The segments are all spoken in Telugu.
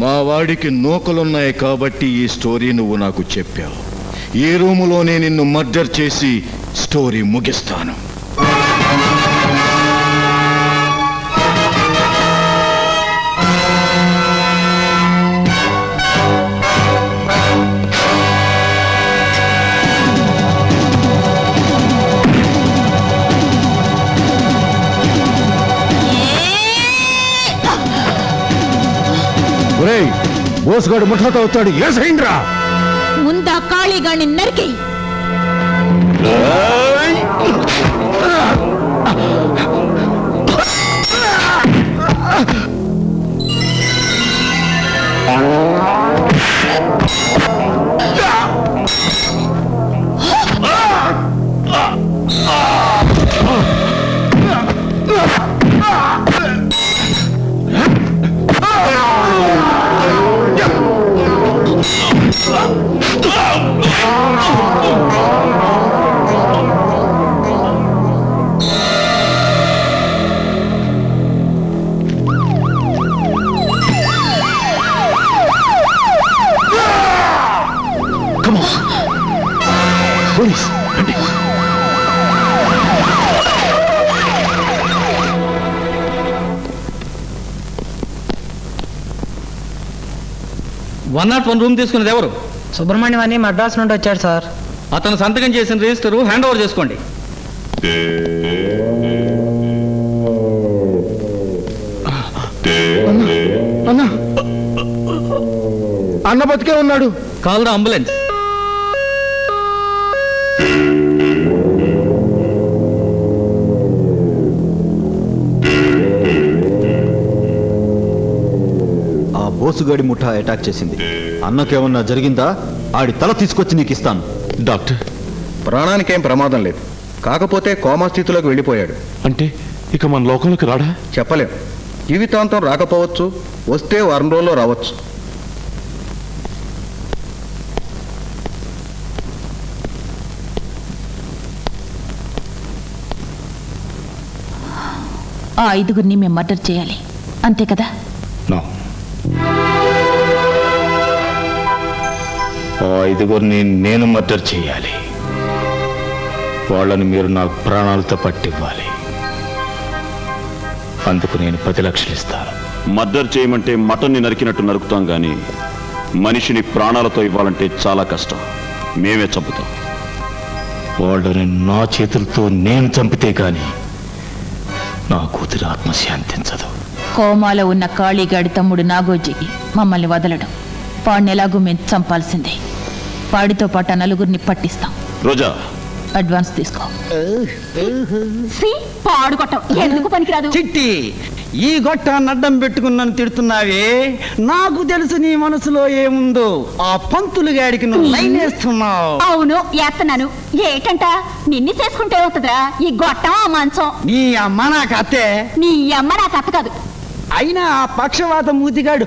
మా వాడికి నూకలున్నాయి కాబట్టి ఈ స్టోరీ నువ్వు నాకు చెప్పావు. ఈ రూములోనే నిన్ను మర్డర్ చేసి స్టోరీ ముగిస్తాను. బోసుగాడు ముఠాతో అవుతాడు. ఏసైంద్రా ముందా కాళీగాడిని నరికి పోలీస్ రండి. రూమ్ తీసుకున్నది ఎవరు? సుబ్రహ్మణ్యం అని మద్రాసు నుండి వచ్చాడు సార్. అతను సంతకం చేసిన రిజిస్టర్ హ్యాండ్ ఓవర్ చేసుకోండి. అన్న బతికే ఉన్నాడు. Call the ambulance. ఆ బోసుగాడి ముఠా అటాక్ చేసింది. అన్నకేమన్నా జరిగిందా? ఆడి తల తీసుకొచ్చి నీకు ఇస్తాను. డాక్టర్, ప్రాణానికేం ప్రమాదం లేదు, కాకపోతే కోమా స్థితిలోకి వెళ్ళిపోయాడు. అంటే ఇక మన లోకంలోకి రాడా? చెప్పలేం. జీవితాంతం రాకపోవచ్చు, వస్తే వారం రోజుల్లో రావచ్చు. ఆ 5గురిని మేము మర్డర్ చేయాలి, అంతే కదా? ఆ 5గురిని నేను మర్డర్ చేయాలి. వాళ్ళని మీరు నాకు ప్రాణాలతో పట్టివ్వాలి. అందుకు నేను 10 లక్షలు ఇస్తాను. మర్డర్ చేయమంటే మటన్ని నరికినట్టు నరుకుతాం గాని మనిషిని ప్రాణాలతో ఇవ్వాలంటే చాలా కష్టం. మేమే చంపుతాం. వాళ్ళని నా చేతులతో నేను చంపితే గాని నా కూతురు ఆత్మశాంతించదు. కోమాలో ఉన్న కాళీగాడి తమ్ముడు నాగోజీకి మమ్మల్ని వదలడం. వాడిని ఎలాగూ మేము చంపాల్సిందే. వాడితో పాటు 4గురిని పట్టిస్తాం. రోజా, అడ్వాన్స్ తీసుకో. ఎందుకు పనికిరాదు? చిట్టి, ఈ గొట్టాన్ని అడ్డం పెట్టుకున్నాను తిడుతున్నావే. నాకు తెలుసు నీ మనసులో ఏముందో. ఆ పంతులు గాడికి నువ్వు లైన్ వేస్తున్నావు. అవును, వేస్తున్నాను. ఏటంట నిన్ను చేసుకుంటే అవుతుందిరా ఈ గొట్టం ఆ మంచం. నీ అమ్మ నాకు అత్తే. నీ అమ్మ నాకు అత్త కాదు. అయినా ఆ పక్షవాత మూతిగాడు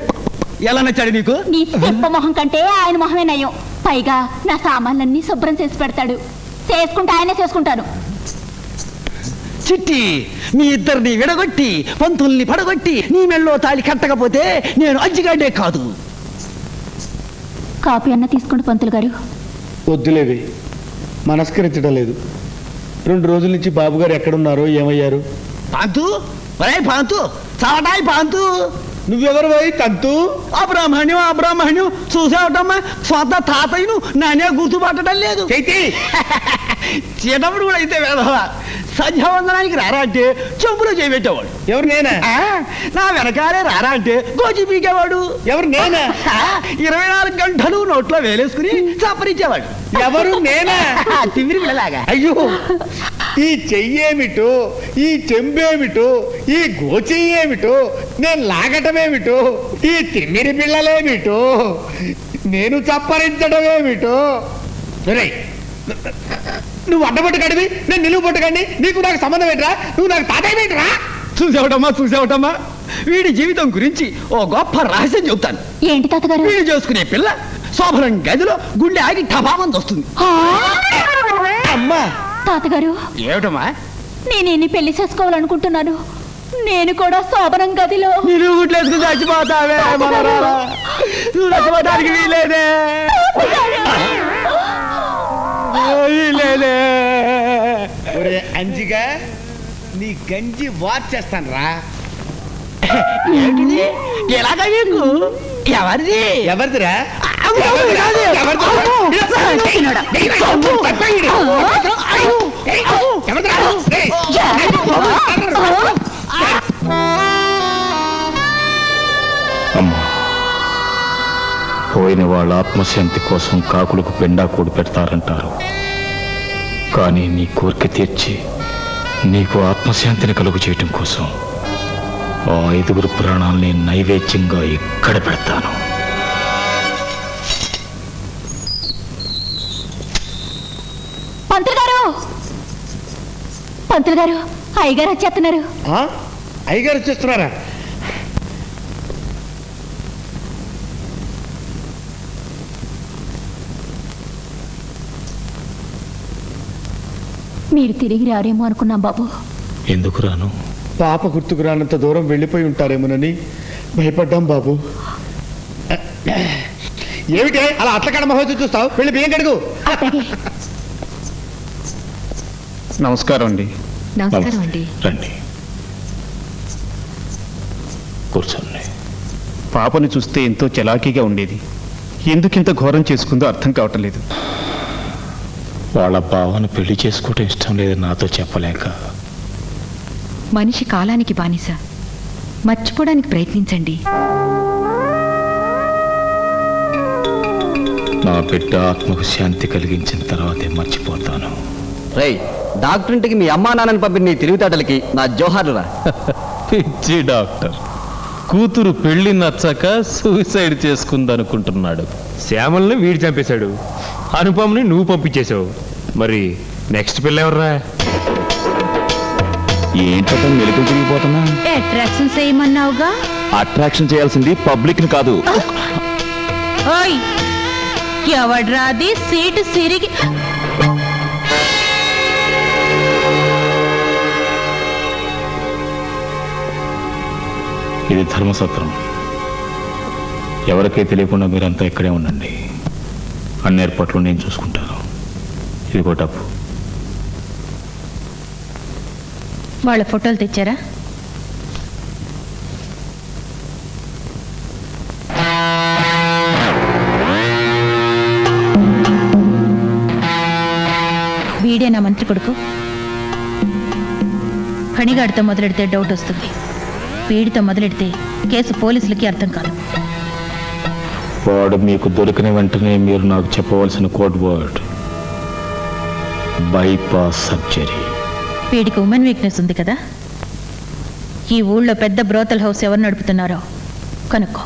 ఎలా నచ్చాడు నీకు? నీ చెప్ప మొహం కంటే ఆయన మొహమే నయం. పైగా నా సామాన్లన్నీ శుభ్రం చేసి పెడతాడు. చేసుకుంటే ఆయనే చేసుకుంటాను. చిట్టి, మీ ఇద్దరిని విడగొట్టి పంతుల్ని పడగొట్టి నీ మెళ్ళో తాళి కట్టకపోతే నేను అజ్జిగాడే కాదు. కాపీ అన్న తీసుకోండి పంతులు గారు. వద్దులేవి, మనస్కరించడం లేదు. 2 రోజుల నుంచి బాబుగారు ఎక్కడున్నారో ఏమయ్యారు? పాంతు, ఒరే పాంతు, చావటాయి పాంతు. నువ్వెవరు పోయి తంతు? అబ్రాహ్మణ్యం చూసావటమ్మా. స్వంత తాతయ్యను నానే గుర్తుపట్టడం లేదు. చైతి చిన్నప్పుడు కూడా అయితే వేదవా. సంధ్యావందనానికి రారా అంటే చెంపులో చేయబెట్టేవాడు. ఎవరు నేనా? నా వెనకాలే రారా అంటే గోచి పీకేవాడు. ఎవరు నేనా? 24 గంటలు నోట్లో వేలేసుకుని చప్పరించేవాడు. ఎవరు నేనా? తిమ్మిరి పిల్లలాగా. అయ్యో, ఈ చెయ్యేమిటో, ఈ చెంబేమిటో, ఈ గోచెయ్యేమిటో, నేను లాగటమేమిటో, ఈ తిమ్మిరి పిల్లలేమిటో, నేను చప్పరించడమేమిటో. నువ్వు అడ్డపట్టు కడివి, నేను నిలువు పట్టుకండి. నీకు నాకు సంబంధం ఏంట్రా? నువ్వు నాకు తాతయ్య ఏంట్రా? చూసావటమ్మా, వీడి జీవితం గురించి ఓ గొప్ప రహస్యం చెబుతాను. ఏంటి తాతగారు? వీడు చేసుకునే పిల్ల శోభనం గదిలో గుండె ఆగి టపామంది వస్తుంది. అమ్మా, తాతగారు, ఏమిటమ్మా? నేనేని పెళ్లి చేసుకోవాలనుకుంటున్నాను. నేను కూడా శోభనం గదిలో నిలువు గుట్లేసుకుని చచ్చిపోతావే మనవరాలా. నువ్వు చచ్చిపోతానికి వీలేదే. వీలేదే. ఒరే అంజిగా నీ గంజి వాచ్ చేస్తాను రా. ఏంటిది? ఎలాగ నీకు? ఎవరిది? ఎవరిదిరా? అమ్మా, పోయిన వాళ్ళ ఆత్మశాంతి కోసం కాకులకు పెండా కూడి పెడతారంటారు. కానీ నీ కోరిక తీర్చి నీకు ఆత్మశాంతిని కలుగు చేయటం కోసం ఆ 5 ప్రాణాల్ని నైవేద్యంగా ఇక్కడ పెడతాను. పంతులు గారు, పంతులు గారు, అయ్యగారు వచ్చేస్తున్నారు. అయ్యగారు వచ్చేస్తున్నారా? మీరు తిరిగి రారేమో అనుకున్నాం బాబు. ఎందుకు రాను? పాప గుర్తుకు రానంత దూరం వెళ్ళిపోయి ఉంటారేమోనని భయపడ్డాం బాబు. ఏమిటే అలా అట్లకడ మహోత్సవం చూస్తావు? వెళ్ళి బియ్యం కడుగు. నమస్కారం అండి. నమస్కారం అండి. రండి, కూర్చోండి. పాపను చూస్తే ఎంతో చలాకీగా ఉండేది. ఎందుకింత ఘోరం చేసుకుందో అర్థం కావటం లేదు. వాళ్ళ బావను పెళ్లి చేసుకోవటం ఇష్టం లేదు నాతో చెప్పలేక. మనిషి కాలానికి బానిస. మర్చిపోవడానికి ప్రయత్నించండి. నా బిడ్డ ఆత్మకు శాంతి కలిగించిన తర్వాతే మర్చిపోతాను. రేయ్, డాక్టర్ ఇంటికి మీ అమ్మా నాన్నని పంపిన నీ తెలివితేటలకి నా జోహార్లురా. పిచ్చి డాక్టర్ కూతురు పెళ్లి నచ్చక సూసైడ్ చేసుకుందనుకుంటున్నాడు. శ్యామల్ని వీడు చంపేశాడు, అనుపమని నువ్వు పంపించేశావు. మరి నెక్స్ట్ పిల్ల ఎవర్రా? ఏంటో మెలుగులు తిరిగిపోతున్నా. అట్రాక్షన్ చేయమన్నావుగా. అట్రాక్షన్ చేయాల్సింది పబ్లిక్ ని కాదు. ఓయ్, ఎవడ్రాది సీటు సిరిగి. ఇది ధర్మసత్రం. ఎవరికీ తెలియకుండా మీరంతా ఇక్కడే ఉండండి. అన్ని ఏర్పాట్లు నేను చూసుకుంటాను. ఇదిగో డబ్బు. వాళ్ళ ఫోటోలు తెచ్చారా? వీడే నా మంత్రి కొడుకు. ఫణిగాడితో మొదలెడితే డౌట్ వస్తుంది. వీడితో మొదలెడితే కేసు పోలీసులకి అర్థం కాదు. వాడు మీకు దొరికిన వెంటనే మీరు నాకు చెప్పవలసిన కోడ్ వర్డ్ బైపాస్ సర్జరీ. వీడికి ఉమెన్ వీక్నెస్ ఉంది కదా. ఈ ఊళ్ళో పెద్ద బ్రోతల్ హౌస్ ఎవరు నడుపుతున్నారో కనుక్కో.